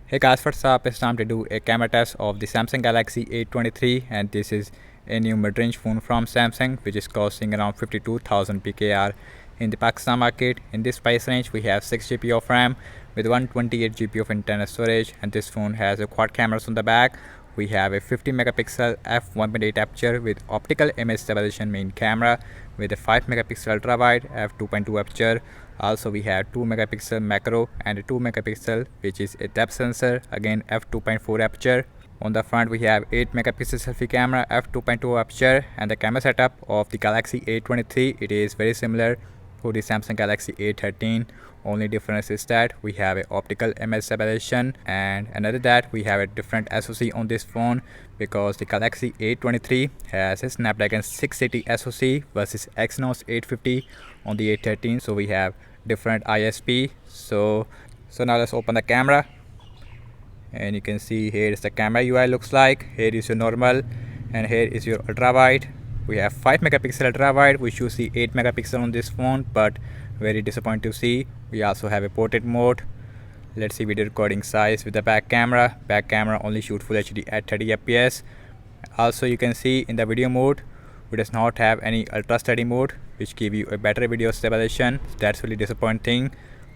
Hey guys, what's up? It's time to do a camera test of the Samsung Galaxy A23, and this is a new mid-range phone from Samsung which is costing around 52,000 PKR in the Pakistan market. In this price range we have 6 GB of RAM with 128 GB of internal storage, and this phone has a quad cameras on the back. We have a 50 megapixel f1.8 aperture with optical image stabilization main camera with a 5 megapixel ultra wide f2.2 aperture. Also we have 2 megapixel macro and a 2 megapixel which is a depth sensor, again f2.4 aperture. On the front we have 8 megapixel selfie camera f2.2 aperture, and the camera setup of the Galaxy A23, it is very similar to the Samsung Galaxy A13. Only difference is that we have a optical image stabilization, and another that we have a different SoC on this phone because the Galaxy A23 has a Snapdragon 680 SoC versus Exynos 850 on the A13. So we have different ISP. So now let's open the camera, and you can see here is the camera UI looks like. Here is your normal and here is your ultra wide. We have 5 megapixel ultra wide, which you see 8 megapixel on this phone, but very disappointing to see. We also have a portrait mode. Let's see video recording size with the back camera. Back camera only shoot full HD at 30 fps. Also you can see in the video mode we does not have any ultra steady mode which give you a better video stabilization. That's really disappointing.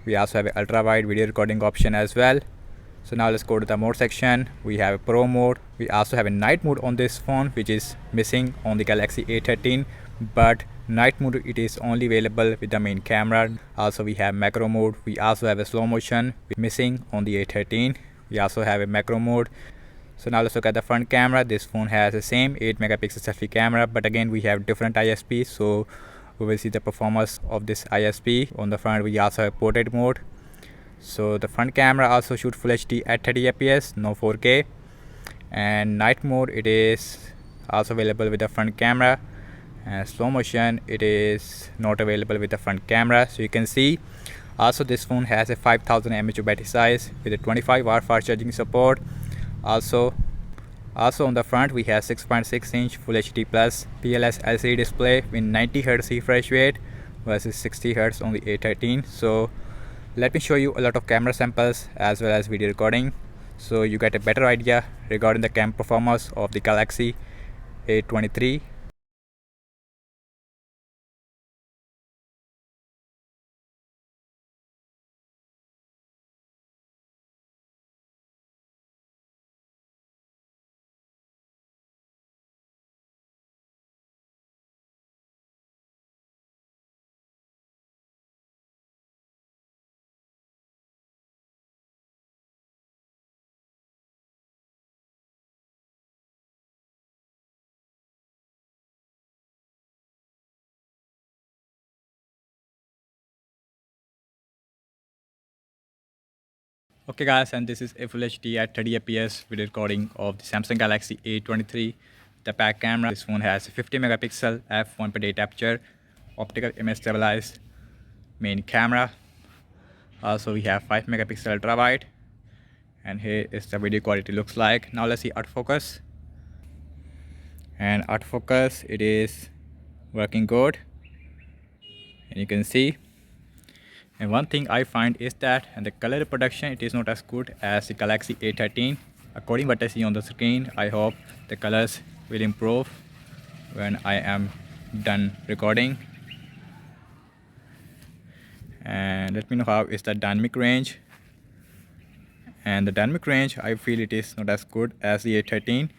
We also have an ultra wide video recording option as well. So now let's go to the mode section. We have a pro mode. We also have a night mode on this phone which is missing on the Galaxy A13, but night mode it is only available with the main camera. Also we have macro mode. We also have a slow motion missing on the A13. We also have a macro mode. So now let's look at the front camera. This phone has the same 8 megapixel selfie camera, but again we have different ISP, so we will see the performance of this ISP. On the front we also have portrait mode. So the front camera also shoot full HD at 30 fps, no 4K. And night mode it is also available with the front camera, and slow motion it is not available with the front camera. So you can see also this phone has a 5000 mAh battery size with a 25-hour fast charging support. Also on the front we have 6.6 inch full HD plus PLS LCD display with 90 Hz refresh rate versus 60 Hz on the A13. So let me show you a lot of camera samples as well as video recording, so you get a better idea regarding the camera performance of the Galaxy A23. Okay guys, and this is a full HD at 30 fps video recording of the Samsung Galaxy A23. The back camera, this phone has a 50 megapixel f1.8 aperture, optical image stabilized main camera. Also we have 5 megapixel ultra wide, and here is the video quality looks like. Now let's see autofocus. And autofocus it is working good, and you can see. And one thing I find is that the color reproduction it is not as good as the Galaxy A13. According what I see on the screen, I hope the colors will improve when I am done recording. And let me know how is the dynamic range. And the dynamic range I feel it is not as good as the A13.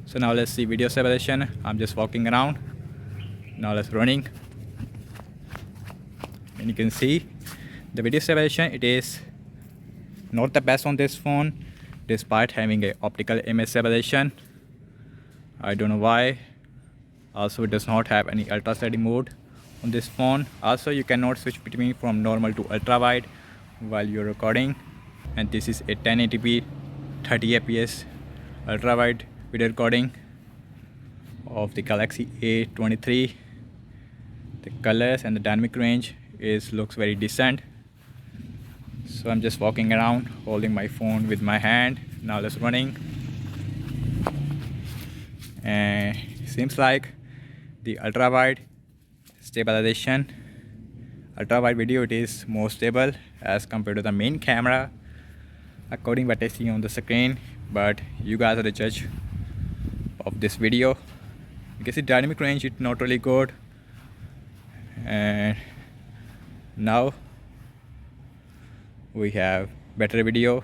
So now let's see video stabilization. I'm just walking around. Now let's running. And you can see the video stabilization it is not the best on this phone despite having a optical image stabilization. I don't know why. Also it does not have any ultra steady mode on this phone. Also you cannot switch between from normal to ultra wide while you're recording. And this is a 1080p 30 fps ultra wide video recording of the Galaxy A23. The colors and the dynamic range looks very decent. So I'm just walking around holding my phone with my hand. Now let's running, and seems like the ultra wide stabilization, ultra wide video it is more stable as compared to the main camera. according what I see on the screen, but you guys are the judge of this video. You can see dynamic range is not really good, and now we have better video.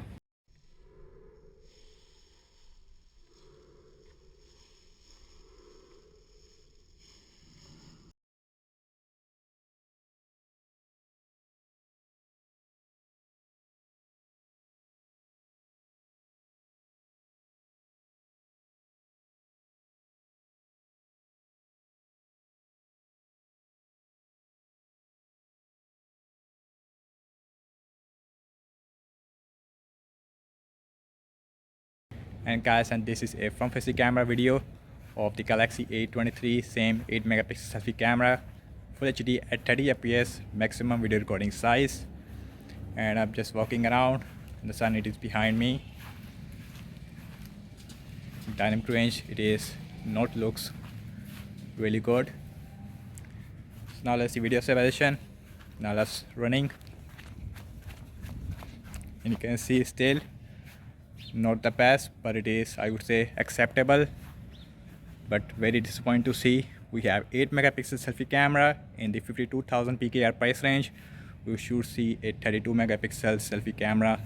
And guys, and this is a front facing camera video of the Galaxy A23, same 8 megapixel selfie camera, full HD at 30 fps, maximum video recording size. And I'm just walking around, and the sun, it is behind me. Dynamic range, it is not looks really good. So now let's see video stabilization. Now let's running, and you can see still not the best, but it is, I would say, acceptable. But very disappointing to see we have 8 megapixel selfie camera in the 52,000 PKR price range. We should see a 32 megapixel selfie camera.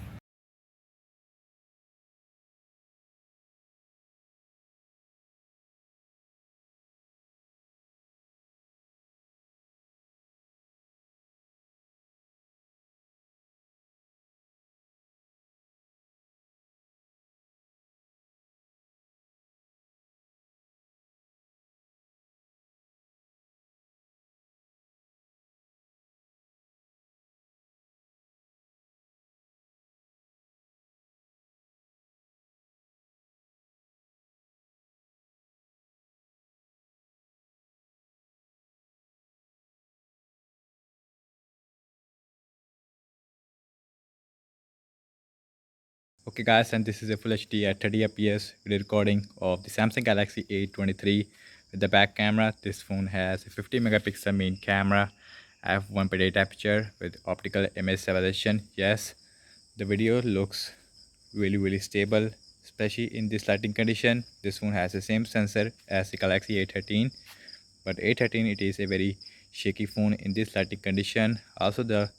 Okay guys, and this is a full HD at 30 fps video recording of the Samsung Galaxy A23 with the back camera. This phone has a 50 megapixel main camera, f1.8 aperture with optical image stabilization. Yes, the video looks really stable, especially in this lighting condition. This phone has the same sensor as the Galaxy A13, but A13, it is a very shaky phone in this lighting condition. Also, the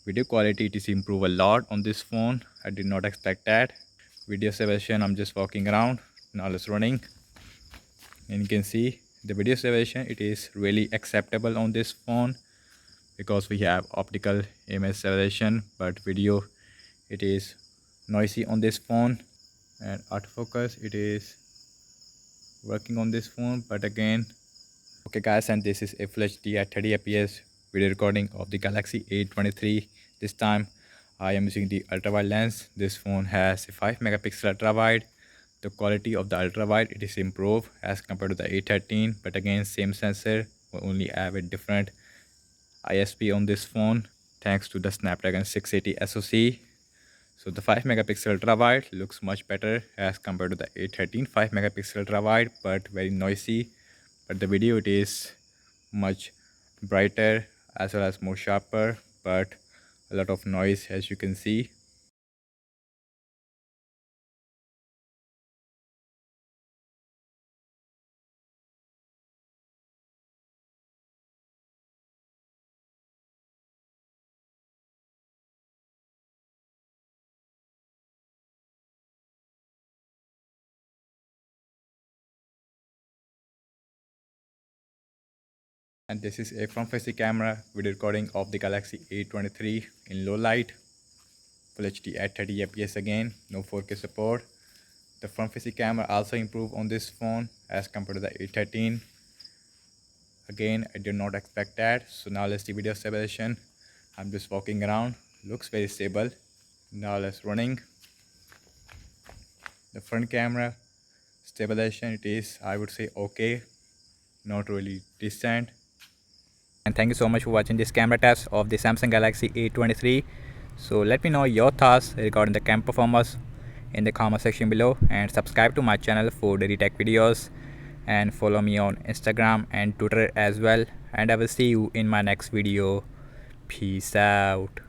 video quality, it is improved a lot on this phone. I did not expect that. Video stabilization, I'm just walking around, now it's running, and you can see the video stabilization, it is really acceptable on this phone because we have optical image stabilization, but video, it is noisy on this phone. And autofocus, it is working on this phone, but again, okay guys, and this is a full HD at 30 fps video recording of the Galaxy A23. This time I am using the ultra wide lens. This phone has a 5 megapixel ultra wide. The quality of the ultra wide, it is improved as compared to the A13, but again same sensor, we only have a different ISP on this phone thanks to the Snapdragon 680 SoC. So the 5 megapixel ultra wide looks much better as compared to the A13 5 megapixel ultra wide, but very noisy. But the video, it is much brighter as well as more sharper, but a lot of noise as you can see. And this is a front facing camera video recording of the Galaxy A23 in low light, full HD at 30 fps. Again, no 4K support. The front facing camera also improved on this phone as compared to the A13. Again, I did not expect that. So now let's see video stabilization. I'm just walking around, looks very stable. Now let's running. The front camera stabilization, it is, I would say, okay, not really decent. And thank you so much for watching this camera test of the Samsung Galaxy A23. So let me know your thoughts regarding the camera performance in the comment section below, and subscribe to my channel for daily tech videos, and follow me on Instagram and Twitter as well. And I will see you in my next video. Peace out.